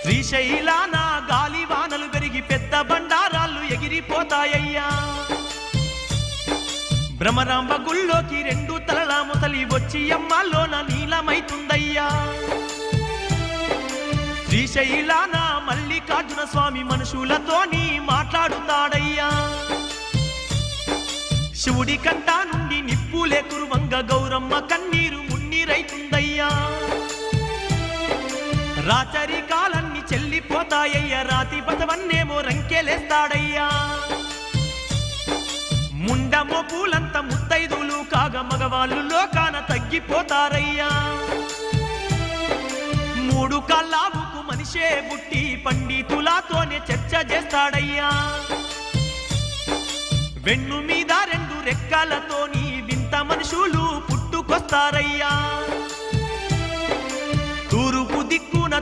శ్రీశైలాన గాలివానలు పెరిగి పెద్ద బండారాళ్ళు ఎగిరిపోతాయ్యా భ్రమరాంబ గుళ్ళోకి రెండు తలల ముసలి వచ్చి అమ్మాలోన నీలమైతుందయ్యా శ్రీశైలాన మల్లికార్జున స్వామి మనుషులతోని మాట్లాడుతాడయ్యా శివుడి కంట నుండి నిప్పులే కురువంగ గౌరమ్మ కన్నీరు మున్నీరైతుందయ్యా రాచరి కాలన్ని చెల్లిపోతాయ్యా రాతి బతవన్నేమో రంకెలేస్తాడయ్యా ముండమో పూలంత ముత్తైదులు కాగా మగవాళ్ళు లోకాన తగ్గిపోతారయ్యా మూడు కాళ్ళావుకు మనిషే బుట్టి పండితులతోనే చర్చ చేస్తాడయ్యా వెన్ను మీద రెండు రెక్కలతోని వింత మనుషులు పుట్టుకొస్తారయ్యా తూర్పు దిక్కున